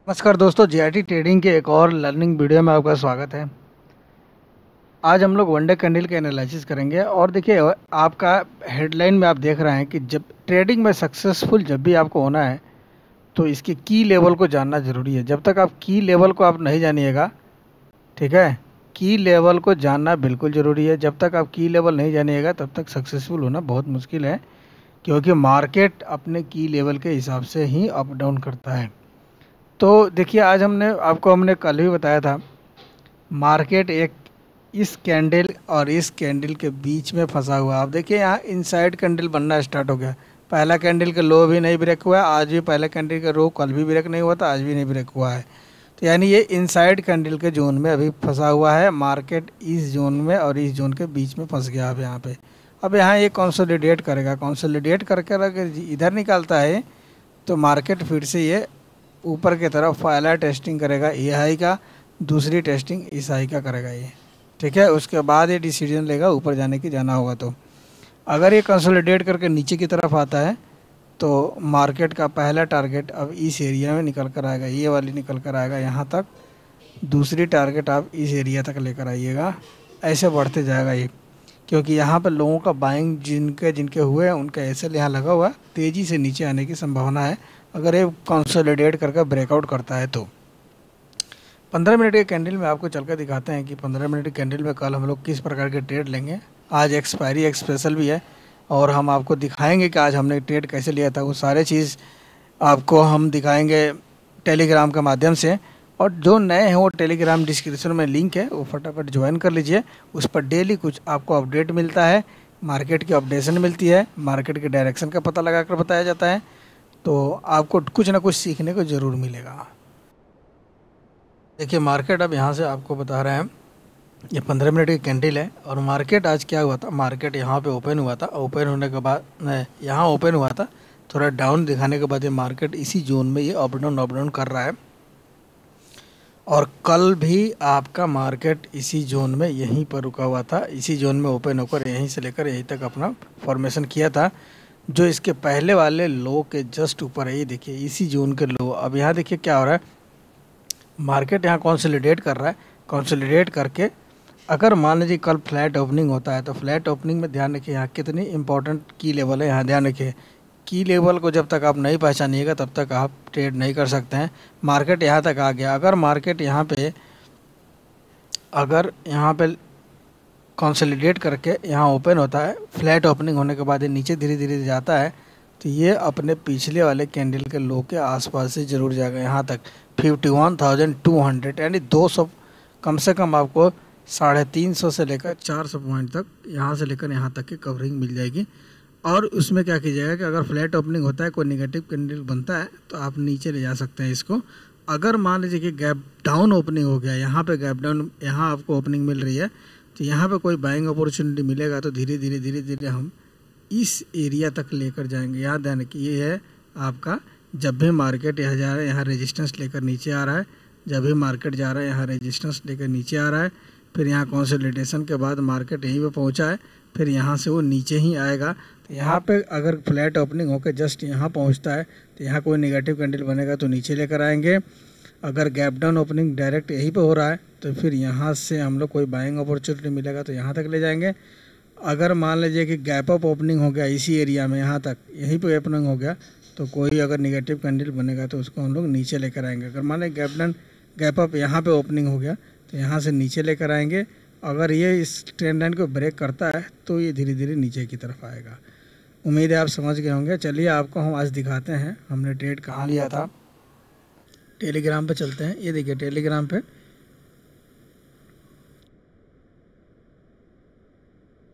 नमस्कार दोस्तों, GIT trading के एक और लर्निंग वीडियो में आपका स्वागत है। आज हम लोग वन डे कैंडल के एनालिसिस करेंगे और देखिए आपका हेडलाइन में आप देख रहे हैं कि जब ट्रेडिंग में सक्सेसफुल जब भी आपको होना है तो इसके की लेवल को जानना ज़रूरी है। जब तक आप की लेवल को आप नहीं जानिएगा, ठीक है, की लेवल को जानना बिल्कुल ज़रूरी है। जब तक आप की लेवल नहीं जानिएगा तब तक सक्सेसफुल होना बहुत मुश्किल है, क्योंकि मार्केट अपने की लेवल के हिसाब से ही अप डाउन करता है। तो देखिए आज हमने कल भी बताया था, मार्केट एक इस कैंडल और इस कैंडल के बीच में फंसा हुआ है। आप देखिए यहाँ इनसाइड कैंडल बनना स्टार्ट हो गया। पहला कैंडल का लो भी नहीं ब्रेक हुआ है, आज भी पहला कैंडल का रो कल भी ब्रेक नहीं हुआ था, आज भी नहीं ब्रेक हुआ है। तो यानी ये इनसाइड कैंडल के जोन में अभी फंसा हुआ है। मार्केट इस जोन में और इस जोन के बीच में फंस गया अब यहाँ पे। अब यहाँ ये कंसोलिडेट करेगा, कंसोलिडेट करके अगर इधर निकालता है तो मार्केट फिर से ये ऊपर की तरफ पहला टेस्टिंग करेगा ये हाई का, दूसरी टेस्टिंग इस हाई का करेगा ये, ठीक है। उसके बाद ये डिसीजन लेगा ऊपर जाने की, जाना होगा। तो अगर ये कंसोलिडेट करके नीचे की तरफ आता है तो मार्केट का पहला टारगेट अब इस एरिया में निकल कर आएगा, ये वाली निकल कर आएगा यहाँ तक। दूसरी टारगेट आप इस एरिया तक लेकर आइएगा, ऐसे बढ़ते जाएगा ये, क्योंकि यहाँ पर लोगों का बाइंग जिनके जिनके हुए हैं उनका एसएल यहाँ लगा हुआ, तेज़ी से नीचे आने की संभावना है अगर ये कंसोलिडेट करके ब्रेकआउट करता है तो। 15 मिनट के कैंडल में आपको चलकर दिखाते हैं कि 15 मिनट के कैंडल में कल हम लोग किस प्रकार के ट्रेड लेंगे। आज एक्सपायरी एक स्पेशल भी है और हम आपको दिखाएंगे कि आज हमने ट्रेड कैसे लिया था। वो सारे चीज़ आपको हम दिखाएंगे टेलीग्राम के माध्यम से। और जो नए हैं वो टेलीग्राम डिस्क्रिप्शन में लिंक है, वो फटाफट ज्वाइन कर लीजिए। उस पर डेली कुछ आपको अपडेट मिलता है, मार्केट की अपडेशन मिलती है, मार्केट के डायरेक्शन का पता लगा कर बताया जाता है। तो आपको कुछ ना कुछ सीखने को ज़रूर मिलेगा। देखिए मार्केट अब यहाँ से आपको बता रहे हैं, ये 15 मिनट की कैंडल है और मार्केट आज क्या हुआ था। मार्केट यहाँ पे ओपन हुआ था, ओपन होने के बाद यहाँ ओपन हुआ था, थोड़ा डाउन दिखाने के बाद ये मार्केट इसी जोन में ये अप डाउन कर रहा है। और कल भी आपका मार्केट इसी जोन में यहीं पर रुका हुआ था, इसी जोन में ओपन होकर यहीं से लेकर यहीं तक अपना फॉर्मेशन किया था, जो इसके पहले वाले लो के जस्ट ऊपर है। ये देखिए इसी जोन के लो। अब यहाँ देखिए क्या हो रहा है, मार्केट यहाँ कंसोलिडेट कर रहा है। कंसोलिडेट करके अगर मान लीजिए कल फ्लैट ओपनिंग होता है तो फ्लैट ओपनिंग में ध्यान रखिए यहाँ कितनी इंपॉर्टेंट की लेवल है, यहाँ ध्यान रखिए। की लेवल को जब तक आप नहीं पहचानिएगा तब तक आप ट्रेड नहीं कर सकते हैं। मार्केट यहाँ तक आ गया, अगर मार्केट यहाँ पे कंसोलिडेट करके यहाँ ओपन होता है, फ्लैट ओपनिंग होने के बाद ये नीचे धीरे धीरे जाता है, तो ये अपने पिछले वाले कैंडल के लो के आसपास से ज़रूर जाएगा यहाँ तक 51,200, यानी 200 कम से कम आपको 350 से लेकर 400 पॉइंट तक, यहाँ से लेकर यहाँ तक की कवरिंग मिल जाएगी। और उसमें क्या कीजिएगा कि अगर फ्लैट ओपनिंग होता है, कोई नेगेटिव कैंडल बनता है तो आप नीचे ले जा सकते हैं इसको। अगर मान लीजिए कि गैप डाउन ओपनिंग हो गया, यहाँ पे गैप डाउन, यहाँ आपको ओपनिंग मिल रही है, तो यहाँ पे कोई बाइंग अपॉर्चुनिटी मिलेगा तो धीरे धीरे हम इस एरिया तक लेकर जाएंगे। याद ध्यान कि ये है आपका, जब भी मार्केट यहाँ जा रहा है यहाँ रेजिस्टेंस लेकर नीचे आ रहा है, जब भी मार्केट जा रहा है यहाँ रेजिस्टेंस लेकर नीचे आ रहा है, फिर यहाँ कंसोलिडेशन के बाद मार्केट यहीं पे पहुँचा है, फिर यहाँ से वो नीचे ही आएगा। तो यहाँ पे अगर फ्लैट ओपनिंग होकर जस्ट यहाँ पहुँचता है तो यहाँ कोई नेगेटिव कैंडल बनेगा तो नीचे लेकर आएंगे। अगर गैप डाउन ओपनिंग डायरेक्ट यहीं पे हो रहा है तो फिर यहाँ से हम लोग कोई बाइंग अपॉर्चुनिटी मिलेगा तो यहाँ तक ले जाएंगे। अगर मान लीजिए कि गैप अप ओपनिंग हो गया इसी एरिया में, यहाँ तक यहीं पे ओपनिंग हो गया, तो कोई अगर नेगेटिव कैंडल बनेगा तो उसको हम लोग नीचे लेकर आएंगे। अगर मान लीजिए गैप अप यहाँ पे ओपनिंग हो गया तो यहाँ से नीचे लेकर आएंगे। अगर ये इस ट्रेंड लाइन को ब्रेक करता है तो ये धीरे धीरे नीचे की तरफ आएगा। उम्मीद है आप समझ गए होंगे। चलिए आपको हम आज दिखाते हैं हमने ट्रेड कहाँ लिया था। टेलीग्राम पे चलते हैं। ये देखिए टेलीग्राम पे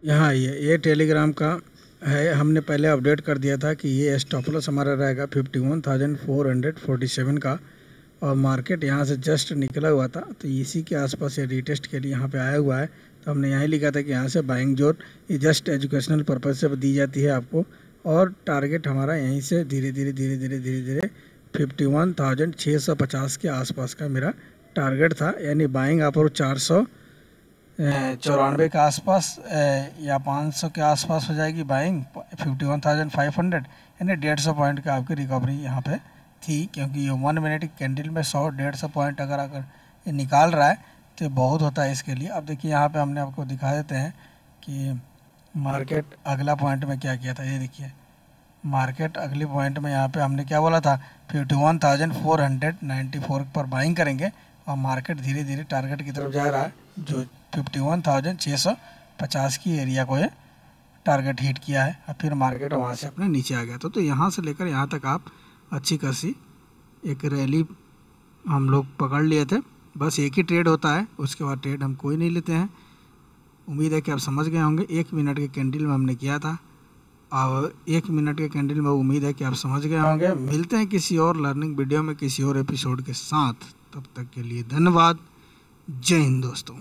यहाँ ये टेलीग्राम का है, हमने पहले अपडेट कर दिया था कि ये स्टॉप लॉस हमारा रहेगा 51,447 का। और मार्केट यहाँ से जस्ट निकला हुआ था तो इसी के आसपास ये रीटेस्ट के लिए यहाँ पे आया हुआ है। तो हमने यहाँ लिखा था कि यहाँ से बाइंग जोन, ये जस्ट एजुकेशनल पर्पज से दी जाती है आपको। और टारगेट हमारा यहीं से धीरे धीरे 51,650 के आसपास का मेरा टारगेट था। यानी बाइंग आप और 494 के आसपास या 500 के आसपास हो जाएगी बाइंग, 51,500, यानी 150 पॉइंट का आपकी रिकवरी यहाँ पे थी, क्योंकि ये 1 मिनट की कैंडल में 100-150 पॉइंट अगर ये निकाल रहा है तो ये बहुत होता है इसके लिए। अब देखिए यहाँ पे हमने आपको दिखा देते हैं कि मार्केट अगला पॉइंट में क्या किया था। ये देखिए मार्केट अगले पॉइंट में यहाँ पे हमने क्या बोला था, 51,494 पर बाइंग करेंगे और मार्केट धीरे धीरे टारगेट की तरफ जा रहा है, जो 51,650 की एरिया को ये टारगेट हिट किया है। और फिर मार्केट वहाँ से अपने नीचे आ गया। तो यहाँ से लेकर यहाँ तक आप अच्छी खासी एक रैली हम लोग पकड़ लिए थे। बस एक ही ट्रेड होता है, उसके बाद ट्रेड हम कोई नहीं लेते हैं। उम्मीद है कि आप समझ गए होंगे। 1 मिनट के कैंडल में हमने किया था, और 1 मिनट के कैंडल में उम्मीद है कि आप समझ गए होंगे। मिलते हैं किसी और लर्निंग वीडियो में किसी और एपिसोड के साथ। तब तक के लिए धन्यवाद। जय हिंद दोस्तों।